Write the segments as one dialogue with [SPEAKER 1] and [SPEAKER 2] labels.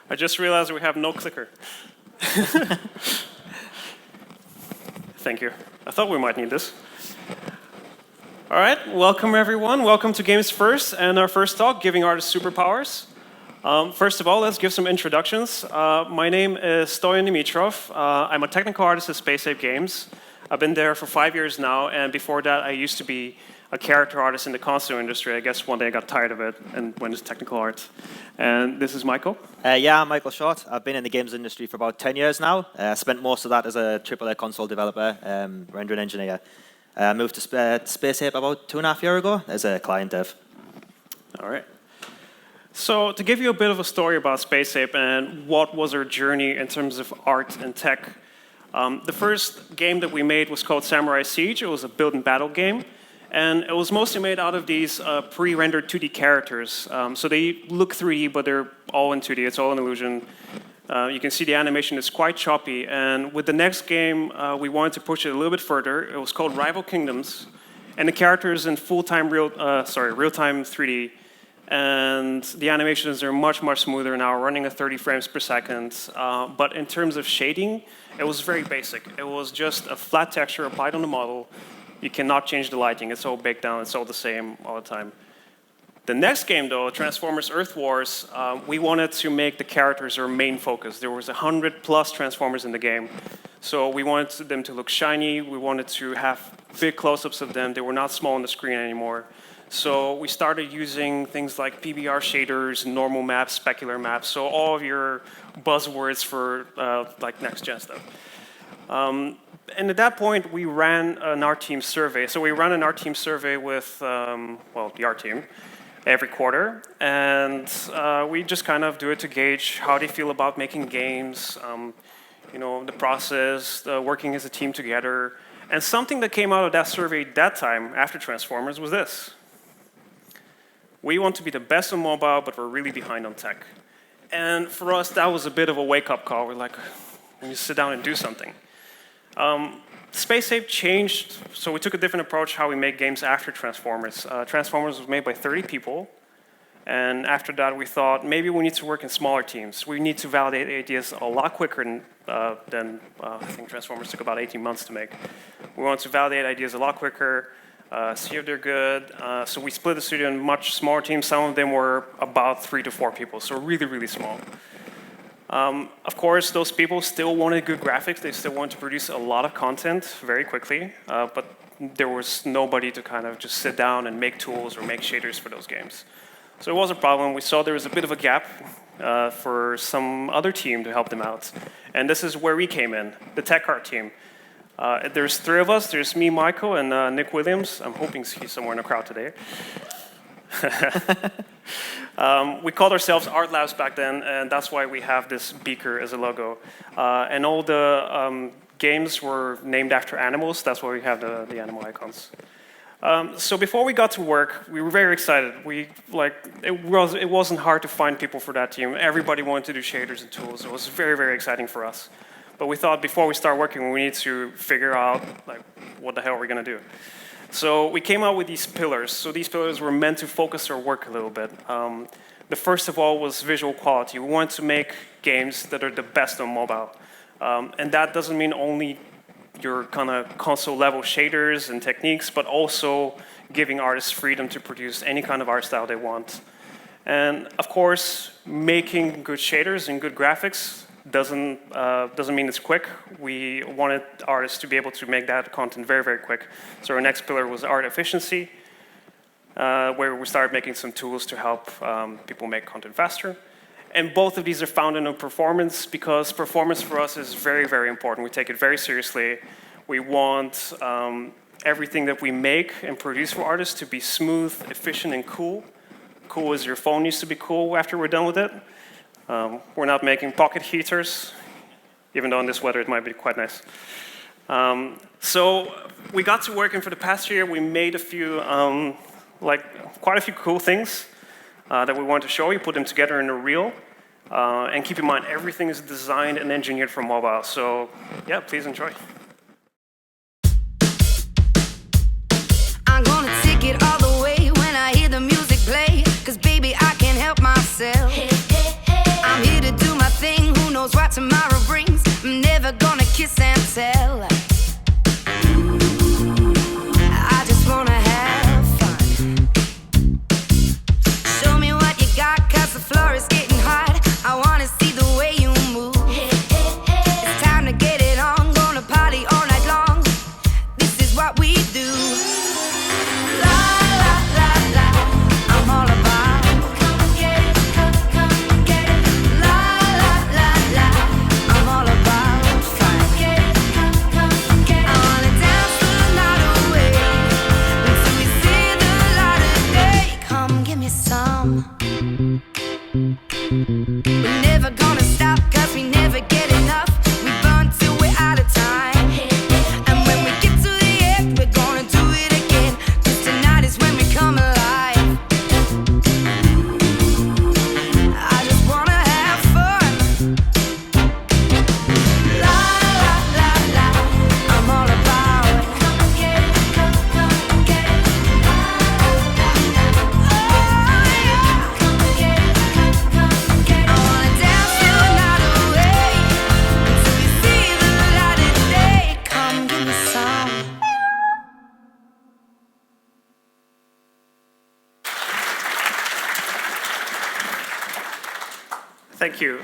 [SPEAKER 1] I just realized we have no clicker. Thank you. I thought we might need this. All right, welcome everyone. Welcome to Games First and our first talk, Giving Artists Superpowers. First of all, let's give some introductions. My name is Stoyan Dimitrov. I'm a technical artist at Space Ape Games. I've been there for 5 years now, and before that I used to be a character artist in the console industry. I guess one day I got tired of it and went into technical art. And this is Michael.
[SPEAKER 2] Yeah, I'm Michael Short. I've been in the games industry for about 10 years now. I spent most of that as a AAA console developer, rendering engineer. I moved to Space Ape about 2.5 years ago as a client dev.
[SPEAKER 1] All right. So to give you a bit of a story about Space Ape and what was our journey in terms of art and tech, the first game that we made was called Samurai Siege. It was a build and battle game. And it was mostly made out of these pre-rendered 2D characters. So they look 3D, but they're all in 2D. It's all an illusion. You can see the animation is quite choppy. And with the next game, we wanted to push it a little bit further. It was called Rival Kingdoms. And the character is in real-time 3D. And the animations are much, much smoother now, running at 30 frames per second. But in terms of shading, it was very basic. It was just a flat texture applied on the model. You cannot change the lighting. It's all baked down. It's all the same all the time. The next game, though, Transformers Earth Wars, we wanted to make the characters our main focus. There was 100+ Transformers in the game. So we wanted them to look shiny. We wanted to have big close-ups of them. They were not small on the screen anymore. So we started using things like PBR shaders, normal maps, specular maps. So all of your buzzwords for like next-gen stuff. And at that point, we ran an art team survey. So we run an art team survey with, the art team every quarter. And we just kind of do it to gauge how they feel about making games, the process, working as a team together. And something that came out of that survey that time, after Transformers, was this. We want to be the best on mobile, but we're really behind on tech. And for us, that was a bit of a wake-up call. We're like, we need to sit down and do something. Space Ape changed, so we took a different approach how we make games after Transformers. Transformers was made by 30 people, and after that we thought maybe we need to work in smaller teams. We need to validate ideas a lot quicker than I think Transformers took about 18 months to make. We want to validate ideas a lot quicker, see if they're good. So we split the studio in much smaller teams. Some of them were about 3 to 4 people, so really, really small. Of course, those people still wanted good graphics. They still wanted to produce a lot of content very quickly, but there was nobody to kind of just sit down and make tools or make shaders for those games. So it was a problem. We saw there was a bit of a gap for some other team to help them out. And this is where we came in, the tech art team. There's 3 of us. There's me, Michael, and Nick Williams. I'm hoping he's somewhere in the crowd today. We called ourselves Art Labs back then, and that's why we have this beaker as a logo. And all the games were named after animals. That's why we have the animal icons. So before we got to work, we were very excited. It wasn't hard to find people for that team. Everybody wanted to do shaders and tools. It was very, very exciting for us. But we thought before we start working, we need to figure out what the hell are we going to do. So we came out with these pillars. So these pillars were meant to focus our work a little bit. The first of all was visual quality. We wanted to make games that are the best on mobile. And that doesn't mean only your kind of console level shaders and techniques, but also giving artists freedom to produce any kind of art style they want. And of course, making good shaders and good graphics doesn't mean it's quick. We wanted artists to be able to make that content very, very quick. So our next pillar was art efficiency, where we started making some tools to help people make content faster. And both of these are founded on performance, because performance for us is very, very important. We take it very seriously. We want everything that we make and produce for artists to be smooth, efficient, and cool. Cool as your phone needs to be cool after we're done with it. We're not making pocket heaters, even though in this weather it might be quite nice. So we got to work, and for the past year we made a few, quite a few cool things that we wanted to show you, put them together in a reel. And keep in mind, everything is designed and engineered for mobile. So yeah, please enjoy.
[SPEAKER 3] I'm gonna take it all the way when I hear the music play, 'cause baby I can't help myself. I'm here to do my never gonna kiss and tell. I just wanna have fun. Show me what you got, 'cause the floor is getting hot. I wanna see the way you move. It's time to get it on, gonna party all night long. This is what we do. La la la la, I'm all about. Come get it, come get it. La la la la, I'm all about fun. Get it, come get it. I wanna dance the night away until we see the light of day. Come give me some. We're never gonna stop, 'cause we never get enough. We burn till we're out of time. And when we get to the end, we're gonna do it again. 'Cause tonight is when we come alive. I just wanna have fun. La la la la, I'm all about. Come get it, come get it. Oh yeah, come get it, come get it. I wanna dance till the night away until we see the light of day. Come give me some.
[SPEAKER 1] Thank you.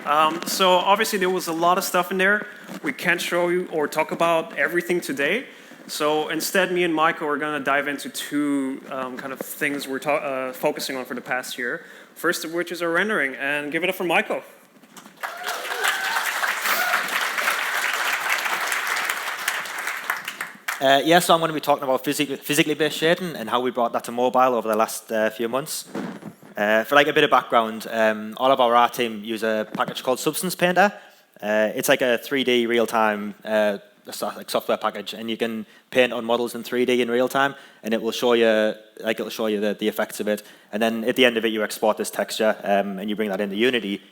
[SPEAKER 1] So obviously there was a lot of stuff in there. We can't show you or talk about everything today. So instead, me and Michael are going to dive into two kind of things we're focusing on for the past year. First of which is our rendering. And give it up for Michael.
[SPEAKER 2] Yeah, so I'm going to be talking about physically based shading and how we brought that to mobile over the last few months. For like a bit of background, all of our art team use a package called Substance Painter. It's like a 3D real-time like software package, and you can paint on models in 3D in real time, and it will show you the effects of it. And then at the end of it, you export this texture, and you bring that into Unity.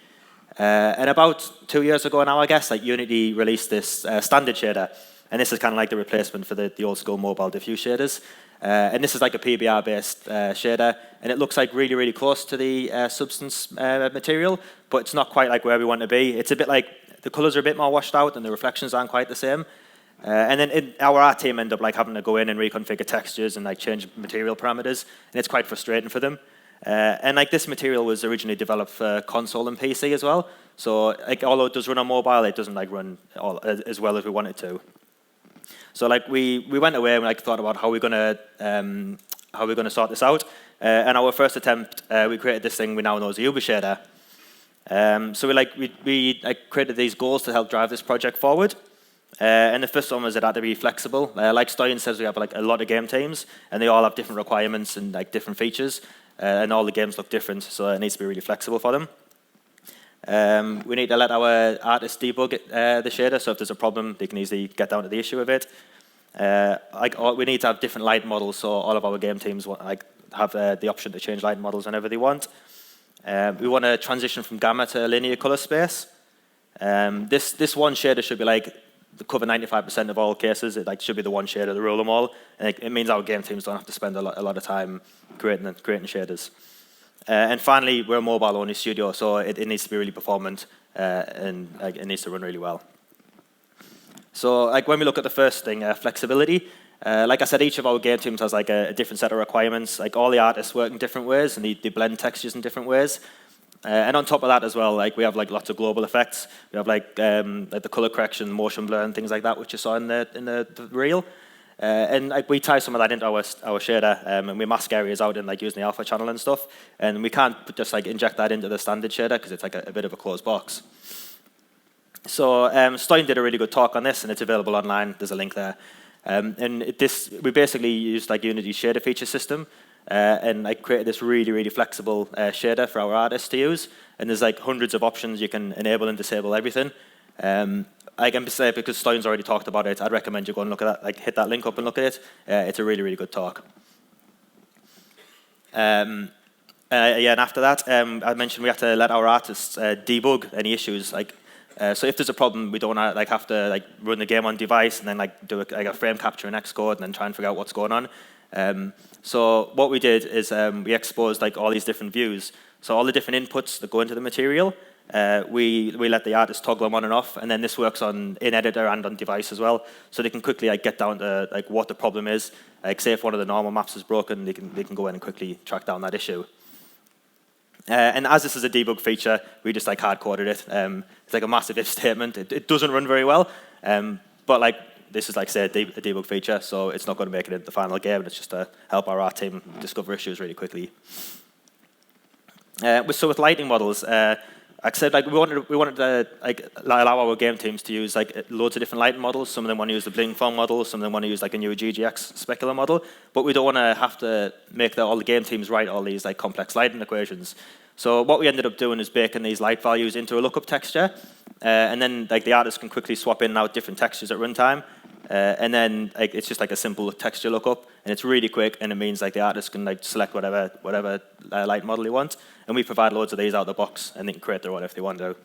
[SPEAKER 2] And about 2 years ago now, I guess, like Unity released this standard shader, and this is kind of like the replacement for the old school mobile diffuse shaders. And this is like a PBR-based shader, and it looks like really, really close to the Substance material, but it's not quite like where we want to be. It's a bit like the colors are a bit more washed out, and the reflections aren't quite the same. And then our art team end up like having to go in and reconfigure textures and like change material parameters, and it's quite frustrating for them. And like this material was originally developed for console and PC as well, so like although it does run on mobile, it doesn't like run as well as we want it to. So like we went away and like thought about how we're gonna sort this out. And our first attempt, we created this thing we now know as a Uber shader. So we created these goals to help drive this project forward. And the first one was it had to be flexible. Like Stoyan says, we have like a lot of game teams, and they all have different requirements and like different features, and all the games look different, so it needs to be really flexible for them. We need to let our artists debug the shader, so if there's a problem, they can easily get down to the issue of it. We need to have different light models, so all of our game teams have the option to change light models whenever they want. We want to transition from gamma to linear color space. This one shader should be like cover 95% of all cases. It like should be the one shader to rule them all, and it means our game teams don't have to spend a lot of time creating shaders. And finally, we're a mobile-only studio, so it needs to be really performant, and it needs to run really well. So like when we look at the first thing, flexibility, like I said, each of our game teams has like a different set of requirements. Like all the artists work in different ways, and they blend textures in different ways. And on top of that as well, like we have like lots of global effects. We have like the color correction, motion blur, and things like that, which you saw in the reel. And like we tie some of that into our shader, and we mask areas out in like using the alpha channel and stuff. And we can't just like inject that into the standard shader because it's like a bit of a closed box. So Stoyan did a really good talk on this, and it's available online. There's a link there. We basically used like Unity's shader feature system, and I created this really, really flexible shader for our artists to use. And there's like hundreds of options you can enable and disable everything. I can say because Stoyan's already talked about it, I'd recommend you go and look at that, like hit that link up and look at it. It's a really, really good talk. And after that, I mentioned we have to let our artists debug any issues. So if there's a problem, we don't have to run the game on device and then do a frame capture in Xcode and then try and figure out what's going on. So what we did is we exposed all these different views. So all the different inputs that go into the material, we let the artist toggle them on and off, and then this works in editor and on device as well, so they can quickly get down to what the problem is. Say if one of the normal maps is broken, they can go in and quickly track down that issue. And as this is a debug feature, we just hard-coded it. It's like a massive if statement. It doesn't run very well, but this is say a debug feature, so it's not going to make it into the final game. It's just to help our art team discover issues really quickly. So with lighting models, like I said, we wanted to allow our game teams to use loads of different lighting models. Some of them want to use the Bling Fong model. Some of them want to use a new GGX specular model. But we don't want to have to make all the game teams write all these complex lighting equations. So what we ended up doing is baking these light values into a lookup texture, and then the artist can quickly swap in and out different textures at runtime. And then it's just a simple texture lookup, and it's really quick, and it means the artist can select whatever light model they want, and we provide loads of these out of the box, and they can create their own if they want to.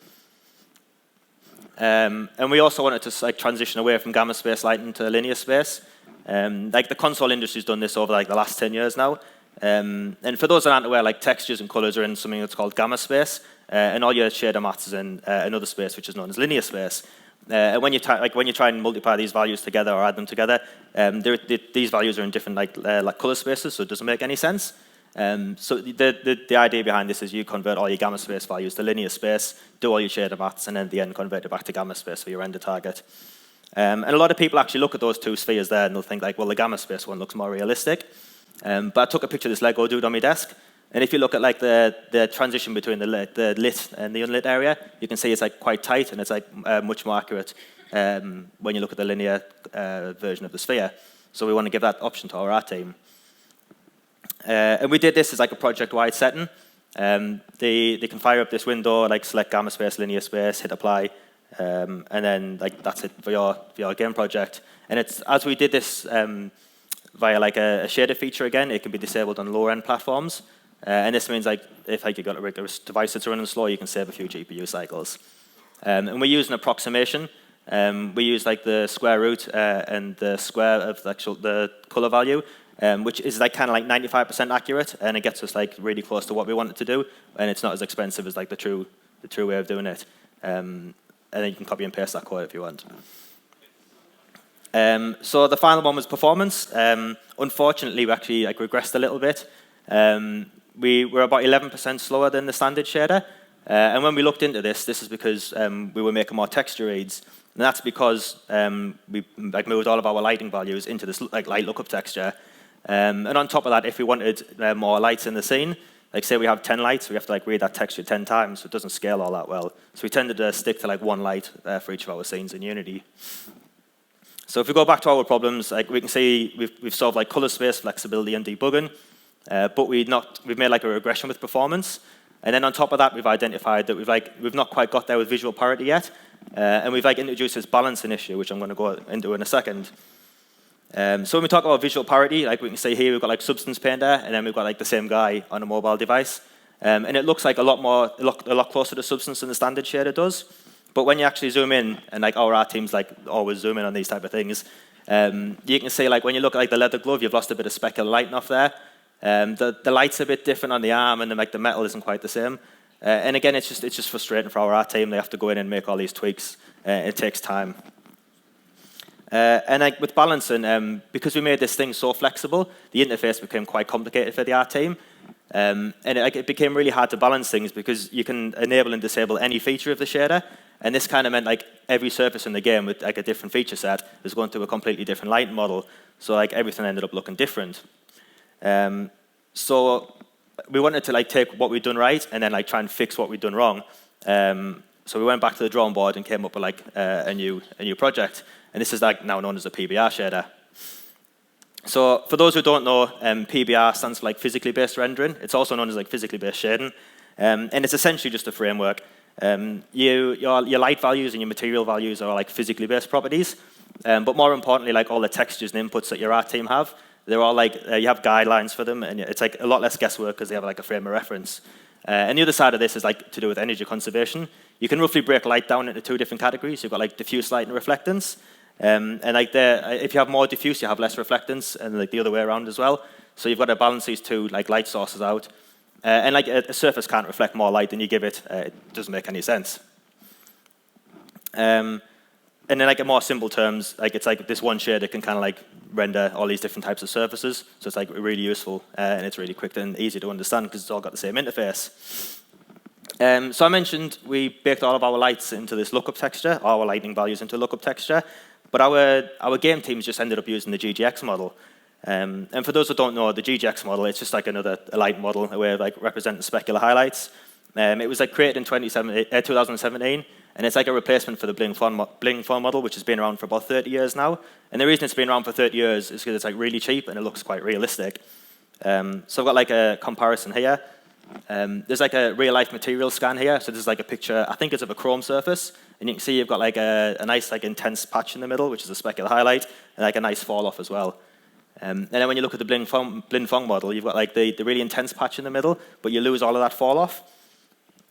[SPEAKER 2] And we also wanted to transition away from gamma space lighting to linear space. The console industry's done this over the last 10 years now. And for those that aren't aware, textures and colors are in something that's called gamma space, and all your shader maths is in another space which is known as linear space. And when you try and multiply these values together or add them together, these values are in different color spaces, so it doesn't make any sense. So the idea behind this is you convert all your gamma space values to linear space, do all your shader maths, and then at the end convert it back to gamma space for your render target. And a lot of people actually look at those two spheres there and they'll think well, the gamma space one looks more realistic. But I took a picture of this Lego dude on my desk, and if you look at the transition between the lit and the unlit area, you can see it's quite tight, and it's much more accurate when you look at the linear version of the sphere. So we want to give that option to our art team. And we did this as a project-wide setting. They can fire up this window, select gamma space, linear space, hit apply, and then that's it for your game project. And it's as we did this via a shader feature again, it can be disabled on lower-end platforms. And this means if you've got a device that's running slow, you can save a few GPU cycles. And we use an approximation. We use the square root and the square of the color value, which is kind of 95% accurate, and it gets us really close to what we want it to do, and it's not as expensive as the true way of doing it. And then you can copy and paste that code if you want. So the final one was performance. Unfortunately, we actually regressed a little bit. We were about 11% slower than the standard shader. And when we looked into this is because we were making more texture reads. And that's because we moved all of our lighting values into this light lookup texture. And on top of that, if we wanted more lights in the scene, say we have 10 lights, we have to read that texture 10 times, so it doesn't scale all that well. So we tended to stick to one light for each of our scenes in Unity. So if we go back to our problems, we can see we've solved color space, flexibility, and debugging. But we've made a regression with performance, and then on top of that, we've identified that we've not quite got there with visual parity yet, and we've introduced this balancing issue, which I'm going to go into in a second. So when we talk about visual parity, we can see here we've got Substance Painter, and then we've got the same guy on a mobile device, and it looks a lot closer to Substance than the standard shader does. But when you actually zoom in, and our art teams always zoom in on these type of things, you can see when you look at the leather glove, you've lost a bit of specular lighting off there. The light's a bit different on the arm, and the metal isn't quite the same. And again, it's just frustrating for our art team. They have to go in and make all these tweaks. It takes time. And with balancing, because we made this thing so flexible, the interface became quite complicated for the art team. And it became really hard to balance things because you can enable and disable any feature of the shader. And this kind of meant every surface in the game with a different feature set was going through a completely different lighting model. So everything ended up looking different. So we wanted to take what we'd done right and then try and fix what we'd done wrong. So we went back to the drawing board and came up with a new project. And this is now known as the PBR shader. So for those who don't know, PBR stands for physically based rendering. It's also known as physically based shading. And it's essentially just a framework. Your light values and your material values are physically based properties. But more importantly, all the textures and inputs that your art team have, they're all you have guidelines for them, and it's a lot less guesswork because they have a frame of reference. And the other side of this is to do with energy conservation. You can roughly break light down into two different categories. You've got diffuse light and reflectance. And if you have more diffuse, you have less reflectance, and the other way around as well. So you've got to balance these two light sources out. And like a surface can't reflect more light than you give it. It doesn't make any sense. And then like in more simple terms, like it's like this one shader can kind of like render all these different types of surfaces. So it's like really useful and it's really quick and easy to understand because it's all got the same interface. So I mentioned we baked all of our lights into this lookup texture, all our lighting values into lookup texture, but our game teams just ended up using the GGX model. And for those who don't know, the GGX model, it's just like another light model, a way of like representing specular highlights. It was like created in 2017, and it's like a replacement for the Bling Fong model, which has been around for about 30 years now. And the reason it's been around for 30 years is because it's like really cheap and it looks quite realistic. So I've got like a comparison here. There's like a real-life material scan here. So this is like a picture, I think it's of a chrome surface. And you can see you've got like a nice like intense patch in the middle, which is a specular highlight, and like a nice fall-off as well. And then when you look at the Bling Fong model, you've got like the really intense patch in the middle, but you lose all of that fall-off.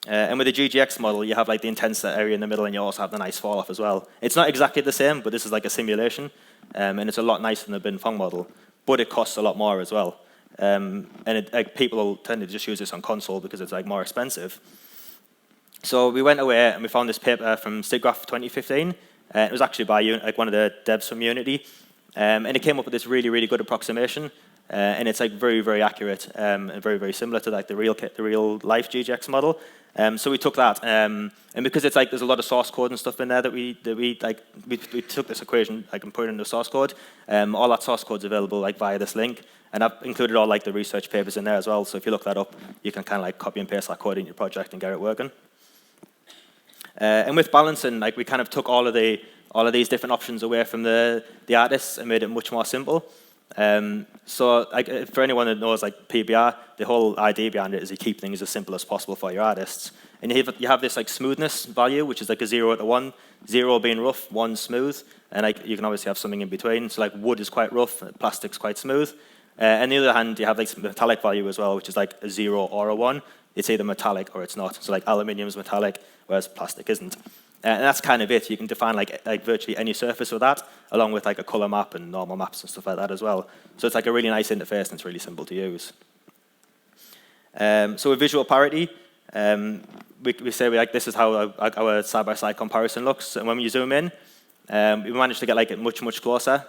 [SPEAKER 2] And with the GGX model, you have like the intense area in the middle, and you also have the nice fall-off as well. It's not exactly the same, but this is like a simulation, and it's a lot nicer than the Bling Fong model, but it costs a lot more as well. And like people tend to just use this on console because it's like more expensive. So we went away and we found this paper from SIGGRAPH 2015. It was actually by like one of the devs from Unity, and it came up with this really, really good approximation. And it's like very, very accurate and very, very similar to like the real life GGX model. So we took that, and because it's like there's a lot of source code and stuff in there that we took this equation like and put it into source code. All that source code's available like via this link, and I've included all like the research papers in there as well. So if you look that up, you can kind of like copy and paste that code in your project and get it working. And with balancing, like we kind of took all of these different options away from the artists and made it much more simple. So like, for anyone that knows like PBR, the whole idea behind it is you keep things as simple as possible for your artists. And you have this like smoothness value, which is like a 0 to 1, 0 being rough, 1 smooth, and like you can obviously have something in between. So like wood is quite rough, plastic's quite smooth. On the other hand, you have like metallic value as well, which is like a 0 or a 1. It's either metallic or it's not. So like aluminium's metallic, whereas plastic isn't. And that's kind of it. You can define like virtually any surface with that, along with like a color map and normal maps and stuff like that as well. So it's like a really nice interface and it's really simple to use. So with visual parity, we say this is how our side-by-side comparison looks. And when you zoom in, we managed to get like it much closer.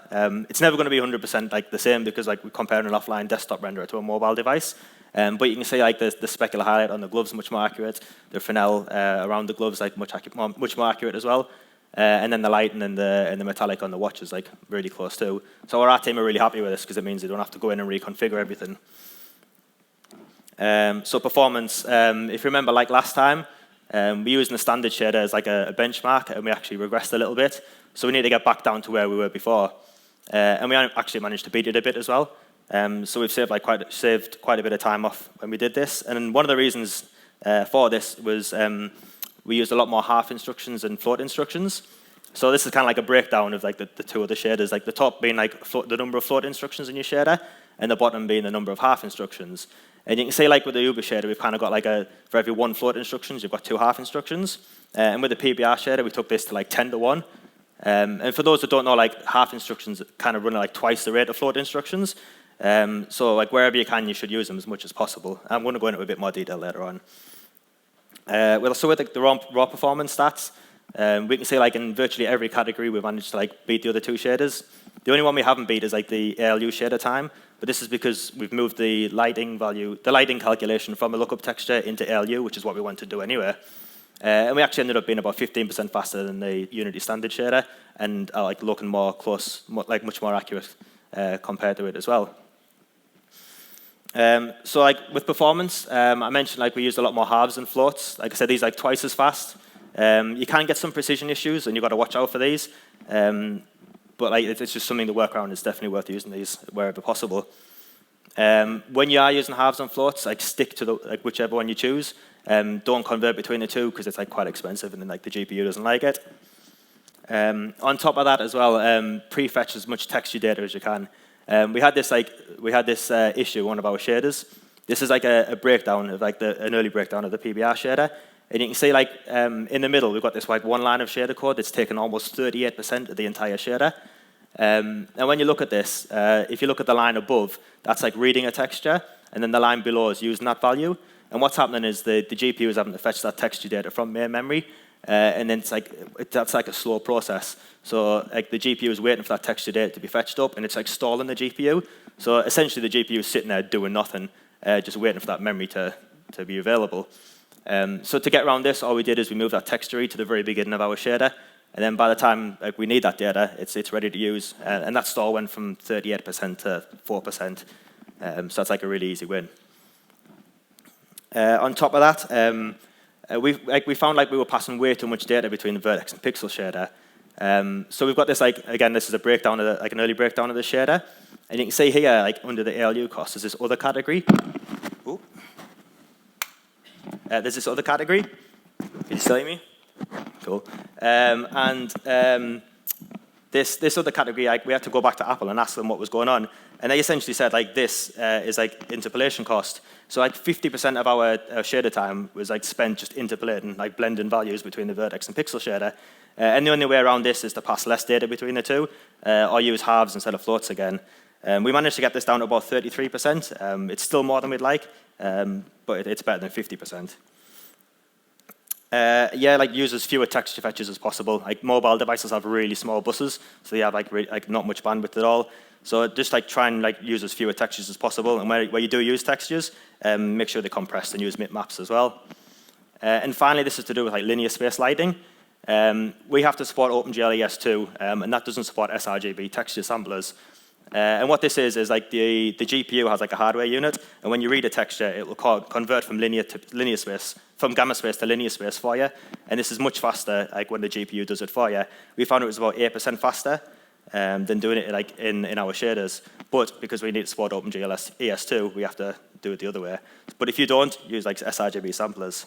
[SPEAKER 2] It's never going to be 100% like the same because like we compare an offline desktop renderer to a mobile device. But you can see like the specular highlight on the gloves much more accurate. The Fresnel around the gloves like much more accurate as well. And then the light and then the metallic on the watch is like really close too. So our art team are really happy with this because it means they don't have to go in and reconfigure everything. So performance, if you remember like last time, we used the standard shader as like a benchmark and we actually regressed a little bit. So we need to get back down to where we were before. And we actually managed to beat it a bit as well. So we've saved quite a bit of time off when we did this. And one of the reasons for this was we used a lot more half instructions and float instructions. So this is kind of like a breakdown of like the two other shaders, like the top being like the number of float instructions in your shader, and the bottom being the number of half instructions. And you can see like with the Uber shader, we've kind of got like for every 1 float instructions, you've got 2 half instructions. And with the PBR shader, we took this to like 10 to 1. And for those that don't know, like half instructions kind of run at like twice the rate of float instructions. So like wherever you can, you should use them as much as possible. I'm going to go into a bit more detail later on. So with like, the raw performance stats, we can see like in virtually every category we managed to like beat the other 2 shaders. The only one we haven't beat is like the ALU shader time, but this is because we've moved the lighting calculation from a lookup texture into ALU, which is what we want to do anyway. And we actually ended up being about 15% faster than the Unity standard shader, and like looking more close, like much more accurate compared to it as well. So like with performance, I mentioned like we used a lot more halves and floats. Like I said, these are like twice as fast. You can get some precision issues, and you've got to watch out for these. But like it's just something to work around. It's definitely worth using these wherever possible. When you are using halves and floats, like stick to whichever one you choose. Don't convert between the two because it's like quite expensive, and then like the GPU doesn't like it. On top of that as well, prefetch as much texture data as you can. We had this issue with one of our shaders. This is like a breakdown of like an early breakdown of the PBR shader, and you can see like in the middle we've got this like one line of shader code that's taken almost 38% of the entire shader. And when you look at this, if you look at the line above, that's like reading a texture, and then the line below is using that value. And what's happening is the GPU is having to fetch that texture data from main memory, and then that's like a slow process. So like the GPU is waiting for that texture data to be fetched up, and it's like stalling the GPU. So essentially, the GPU is sitting there doing nothing, just waiting for that memory to be available. So to get around this, all we did is we moved that text tree to the very beginning of our shader, and then by the time we need that data, it's ready to use. And that stall went from 38% to 4%. So that's like a really easy win. On top of that, we found like we were passing way too much data between the vertex and pixel shader. So we've got this again, this is a breakdown of an early breakdown of the shader, and you can see here under the ALU cost is this other category. Ooh. There's this other category. Can you still hear me? Cool. This other category, we had to go back to Apple and ask them what was going on. And they essentially said, this is interpolation cost. So 50% of our shader time was spent just interpolating, blending values between the vertex and pixel shader. And the only way around this is to pass less data between the two, or use halves instead of floats again. We managed to get this down to about 33%. It's still more than we'd like, but it's better than 50%. Use as fewer texture fetches as possible. Mobile devices have really small buses, so they have not much bandwidth at all. So just try and use as fewer textures as possible. And where you do use textures, make sure they're compressed and use maps as well. And finally, this is to do with linear space lighting. We have to support OpenGL ES2, and that doesn't support sRGB texture samplers. And what this is the GPU has a hardware unit, and when you read a texture, it will convert from linear space, from gamma space to linear space for you. And this is much faster when the GPU does it for you. We found it was about 8% faster than doing it in our shaders. But because we need to support OpenGL ES2, we have to do it the other way. But if you don't, use sRGB samplers.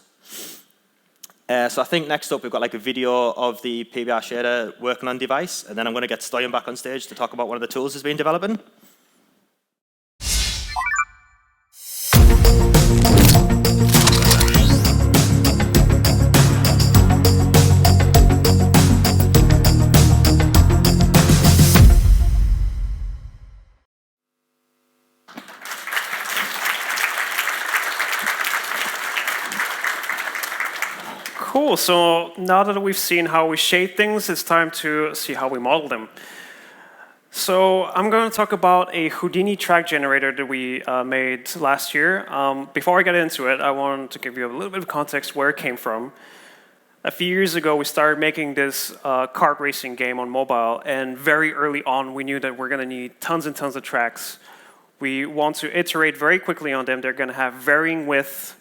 [SPEAKER 2] So I think next up we've got a video of the PBR shader working on device, and then I'm going to get Stoyan back on stage to talk about one of the tools he's been developing.
[SPEAKER 1] Cool, so now that we've seen how we shade things, it's time to see how we model them. So I'm going to talk about a Houdini track generator that we made last year. Before I get into it, I want to give you a little bit of context where it came from. A few years ago, we started making this kart racing game on mobile, and very early on, we knew that we're going to need tons and tons of tracks. We want to iterate very quickly on them. They're going to have varying width,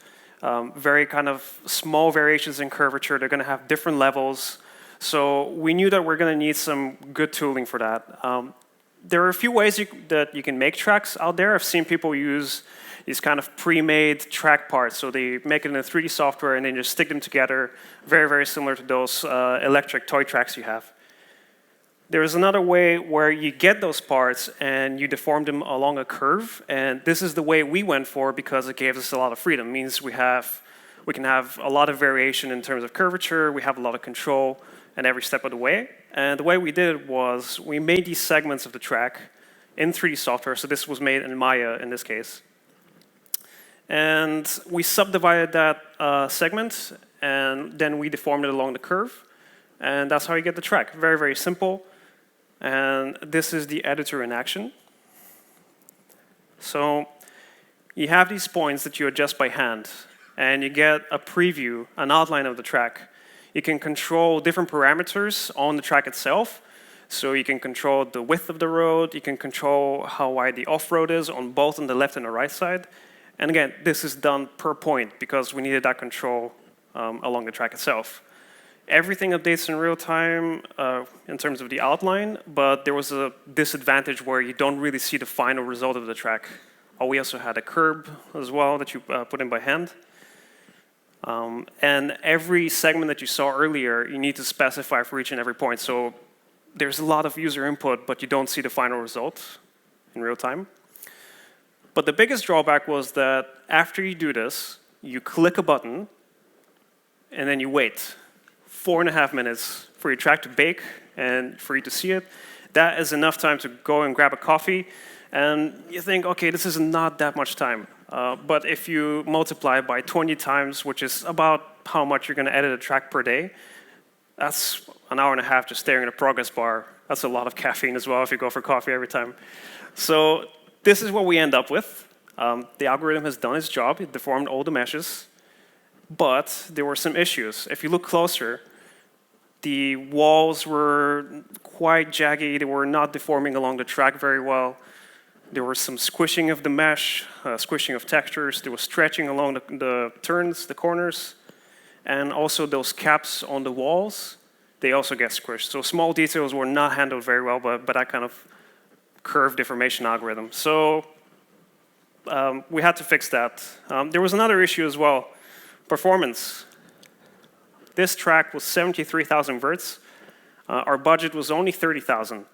[SPEAKER 1] very kind of small variations in curvature. They're going to have different levels. So we knew that we're going to need some good tooling for that. There are a few ways that you can make tracks out there. I've seen people use these kind of pre-made track parts. So they make it in a 3D software and then just stick them together, very, very similar to those electric toy tracks you have. There is another way where you get those parts and you deform them along a curve. And this is the way we went for because it gave us a lot of freedom. It means we can have a lot of variation in terms of curvature. We have a lot of control in every step of the way. And the way we did it was we made these segments of the track in 3D software. So this was made in Maya in this case. And we subdivided that segment, and then we deformed it along the curve. And that's how you get the track. Very, very simple. And this is the editor in action. So you have these points that you adjust by hand, and you get a preview, an outline of the track. You can control different parameters on the track itself. So you can control the width of the road. You can control how wide the off-road is on both on the left and the right side. And again, this is done per point because we needed that control along the track itself. Everything updates in real time in terms of the outline, but there was a disadvantage where you don't really see the final result of the track. We also had a curb as well that you put in by hand. And every segment that you saw earlier, you need to specify for each and every point. So there's a lot of user input, but you don't see the final result in real time. But the biggest drawback was that after you do this, you click a button, and then you wait 4.5 minutes for your track to bake and for you to see it. That is enough time to go and grab a coffee. And you think, OK, this is not that much time. But if you multiply by 20 times, which is about how much you're going to edit a track per day, that's an hour and a half just staring at a progress bar. That's a lot of caffeine as well if you go for coffee every time. So this is what we end up with. The algorithm has done its job. It deformed all the meshes. But there were some issues. If you look closer, the walls were quite jaggy. They were not deforming along the track very well. There was some squishing of the mesh, squishing of textures. There was stretching along the turns, the corners. And also those caps on the walls, they also get squished. So small details were not handled very well by that kind of curve deformation algorithm. So we had to fix that. There was another issue as well, performance. This track was 73,000 verts. Our budget was only 30,000.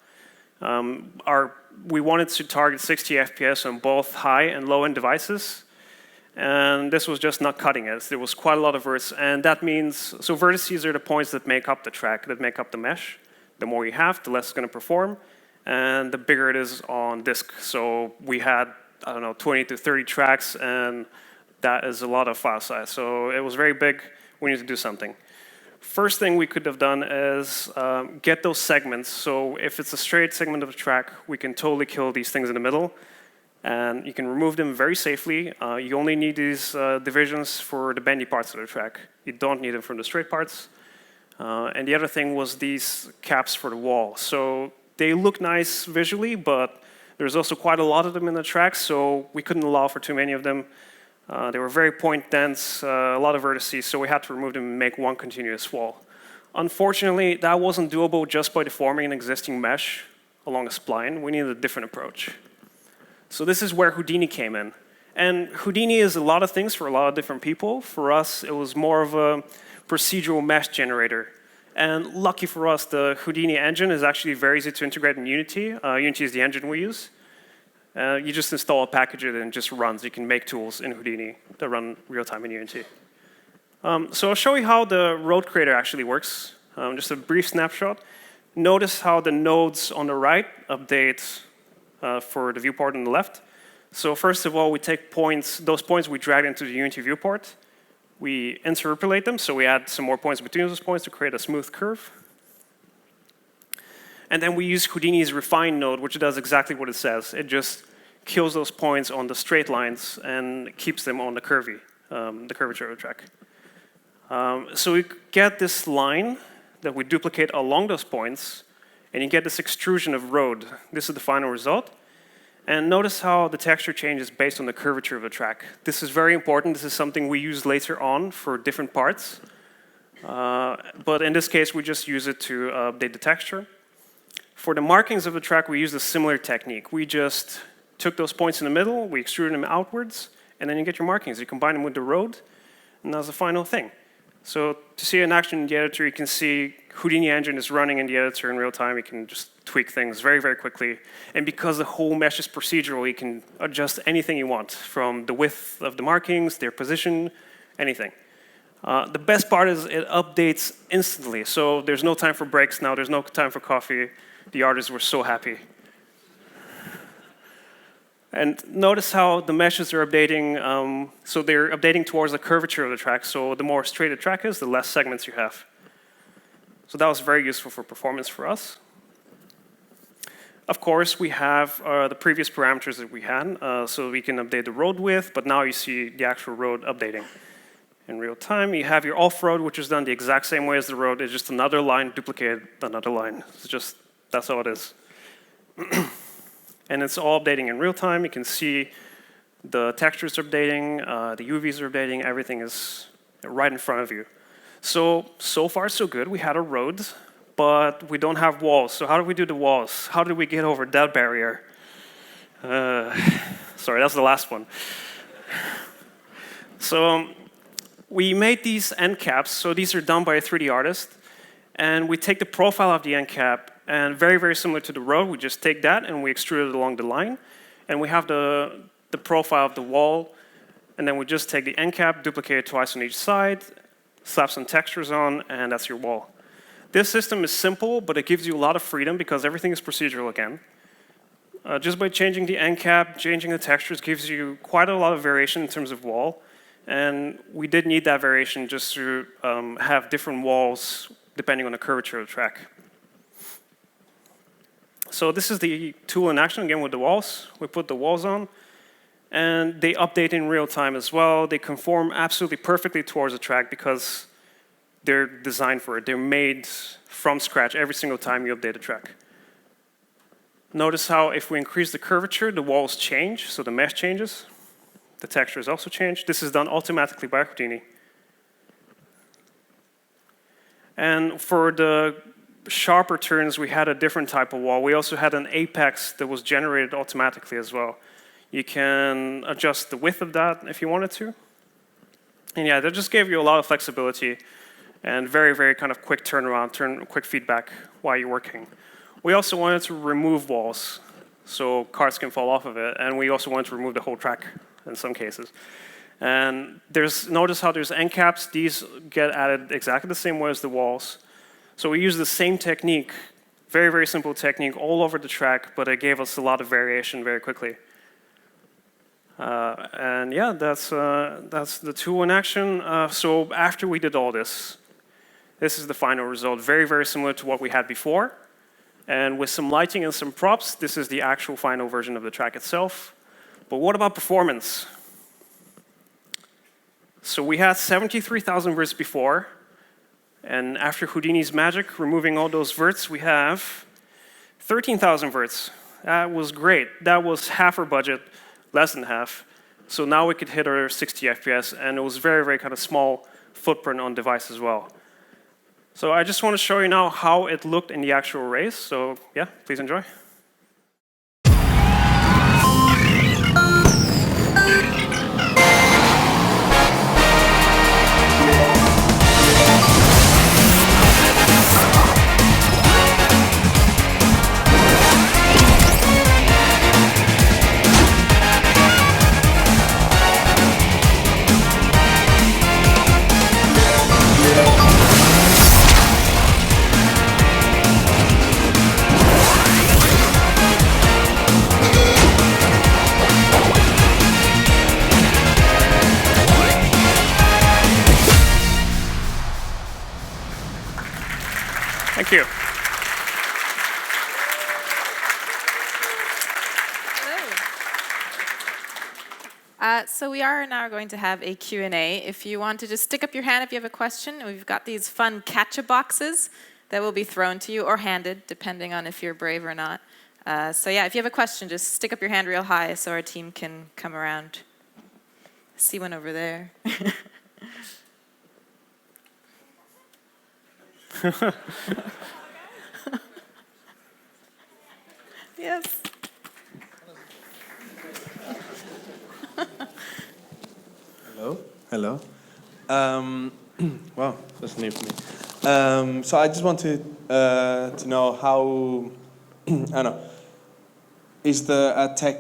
[SPEAKER 1] We wanted to target 60 FPS on both high and low-end devices. And this was just not cutting it. There was quite a lot of verts. And that means, so vertices are the points that make up the track, that make up the mesh. The more you have, the less it's going to perform. And the bigger it is on disk. So we had, 20 to 30 tracks, and that is a lot of file size. So it was very big. We need to do something. First thing we could have done is get those segments. So if it's a straight segment of the track, we can totally kill these things in the middle. And you can remove them very safely. You only need these divisions for the bendy parts of the track. You don't need them from the straight parts. And the other thing was these caps for the wall. So they look nice visually, but there's also quite a lot of them in the track, so we couldn't allow for too many of them. They were very point dense, a lot of vertices, so we had to remove them and make one continuous wall. Unfortunately, that wasn't doable just by deforming an existing mesh along a spline. We needed a different approach. So this is where Houdini came in. And Houdini is a lot of things for a lot of different people. For us, it was more of a procedural mesh generator. And lucky for us, the Houdini engine is actually very easy to integrate in Unity. Unity is the engine we use. You just install a package and it just runs. You can make tools in Houdini that run real-time in Unity. So I'll show you how the road creator actually works. Just a brief snapshot. Notice how the nodes on the right update for the viewport on the left. So first of all, we take points, those points we drag into the Unity viewport. We interpolate them, so we add some more points between those points to create a smooth curve. And then we use Houdini's refine node, which does exactly what it says. It just kills those points on the straight lines and keeps them on the curvature of the track. So we get this line that we duplicate along those points, and you get this extrusion of road. This is the final result. And notice how the texture changes based on the curvature of the track. This is very important. This is something we use later on for different parts. But in this case, we just use it to update the texture. For the markings of the track, we use a similar technique. We just took those points in the middle, we extruded them outwards, and then you get your markings. You combine them with the road, and that's the final thing. So to see an action in the editor, you can see Houdini engine is running in the editor in real time. You can just tweak things very, very quickly. And because the whole mesh is procedural, you can adjust anything you want, from the width of the markings, their position, anything. The best part is it updates instantly. So there's no time for breaks now. There's no time for coffee. The artists were so happy. And notice how the meshes are updating. So they're updating towards the curvature of the track. So the more straight the track is, the less segments you have. So that was very useful for performance for us. Of course, we have the previous parameters that we had. So we can update the road width, but now you see the actual road updating in real time. You have your off-road, which is done the exact same way as the road. It's just another line duplicated another line. It's just, that's all it is. And it's all updating in real time. You can see the textures are updating, the UVs are updating, everything is right in front of you. So far so good. We had a road, but we don't have walls. So how do we do the walls? How did we get over that barrier? Sorry, that's the last one. So we made these end caps. So these are done by a 3D artist. And we take the profile of the end cap, and very, very similar to the road, we just take that and we extrude it along the line. And we have the profile of the wall, and then we just take the end cap, duplicate it twice on each side, slap some textures on, and that's your wall. This system is simple, but it gives you a lot of freedom because everything is procedural again. Just by changing the end cap, changing the textures gives you quite a lot of variation in terms of wall. And we did need that variation just to have different walls depending on the curvature of the track. So this is the tool in action again with the walls. We put the walls on, and they update in real time as well. They conform absolutely perfectly towards the track because they're designed for it. They're made from scratch every single time you update a track. Notice how if we increase the curvature, the walls change, so the mesh changes. The texture is also changed. This is done automatically by Houdini. And for the sharper turns, we had a different type of wall. We also had an apex that was generated automatically as well. You can adjust the width of that if you wanted to. And yeah, that just gave you a lot of flexibility and very, very kind of quick turnaround, quick feedback while you're working. We also wanted to remove walls so cars can fall off of it, and we also wanted to remove the whole track in some cases. And notice how there's end caps. These get added exactly the same way as the walls. So we use the same technique, very, very simple technique all over the track, but it gave us a lot of variation very quickly. And yeah, that's the tool in action. So after we did all this, this is the final result. Very, very similar to what we had before. And with some lighting and some props, this is the actual final version of the track itself. But what about performance? So we had 73,000 verts before. And after Houdini's magic, removing all those verts, we have 13,000 verts. That was great. That was half our budget, less than half. So now we could hit our 60 FPS, and it was very, very kind of small footprint on device as well. So I just want to show you now how it looked in the actual race. So yeah, please enjoy. Thank you.
[SPEAKER 4] So we are now going to have a Q&A. If you want to just stick up your hand if you have a question, we've got these fun catch-up boxes that will be thrown to you or handed, depending on if you're brave or not. So yeah, if you have a question, just stick up your hand real high so our team can come around. See one over there. Yes.
[SPEAKER 5] Hello. Wow, that's new for me. So I just wanted to know how, I don't know, is there a tech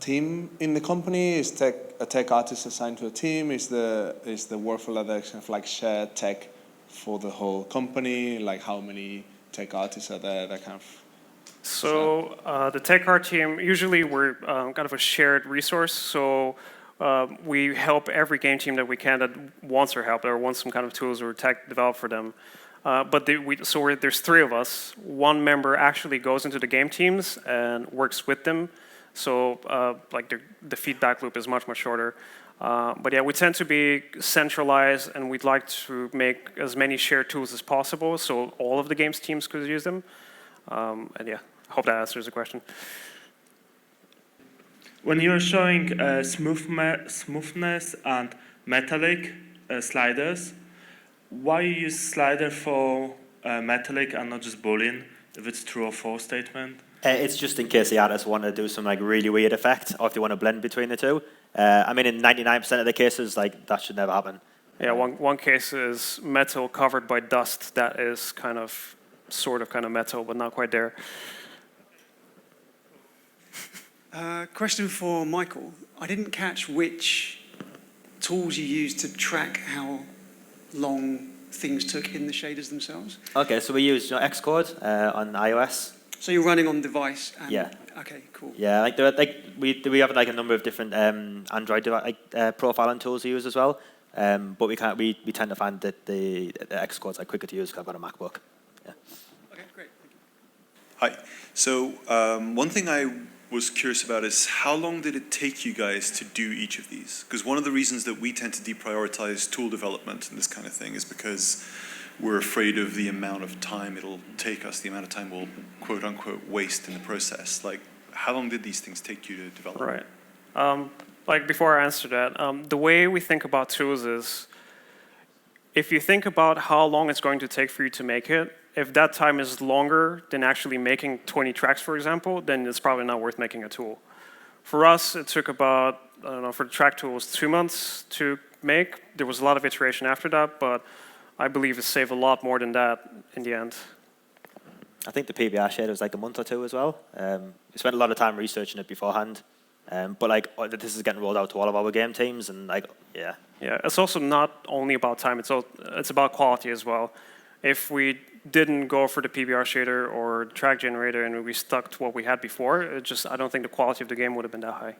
[SPEAKER 5] team in the company? Is a tech artist assigned to a team? Is the workflow that kind of like shared tech for the whole company? Like how many tech artists are there that kind of?
[SPEAKER 1] So the tech art team, usually we're kind of a shared resource. So we help every game team that we can that wants our help or wants some kind of tools or tech developed for them. But there's three of us. One member actually goes into the game teams and works with them. So like the feedback loop is much, much shorter. But yeah, we tend to be centralized, and we'd like to make as many shared tools as possible so all of the games teams could use them. And yeah, I hope that answers the question.
[SPEAKER 6] When you're showing smoothness and metallic sliders, why you use slider for metallic and not just Boolean, if it's true or false statement?
[SPEAKER 2] It's just in case the artists want to do some like really weird effect, or if they want to blend between the two. I mean, in 99% of the cases, like that should never happen.
[SPEAKER 1] Yeah, one case is metal covered by dust that is kind of, sort of kind of metal, but not quite there.
[SPEAKER 7] Question for Michael. I didn't catch which tools you used to track how long things took in the shaders themselves.
[SPEAKER 2] Okay, so we use Xcode on iOS.
[SPEAKER 7] So you're running on device? And,
[SPEAKER 2] Yeah.
[SPEAKER 7] Okay, cool.
[SPEAKER 2] Yeah, like there are, we have like a number of different Android profiling tools to use as well. But we tend to find that the Xcode's like quicker to use because I've got a MacBook. Yeah.
[SPEAKER 7] Okay, great.
[SPEAKER 8] Hi. So one thing I was curious about is how long did it take you guys to do each of these? Because one of the reasons that we tend to deprioritize tool development and this kind of thing is because we're afraid of the amount of time it'll take us, the amount of time we'll quote unquote waste in the process. Like, how long did these things take you to develop?
[SPEAKER 1] Right. Like before I answer that, the way we think about tools is, if you think about how long it's going to take for you to make it, if that time is longer than actually making 20 tracks, for example, then it's probably not worth making a tool. For us, it took about, I don't know, for the track tool, it was 2 months to make. There was a lot of iteration after that, but I believe it saved a lot more than that in the end.
[SPEAKER 2] I think the PBR shader was like a month or two as well. We spent a lot of time researching it beforehand. But like this is getting rolled out to all of our game teams, and like yeah.
[SPEAKER 1] Yeah, it's also not only about time; it's about quality as well. If we didn't go for the PBR shader or track generator and we stuck to what we had before, I don't think the quality of the game would have been that high.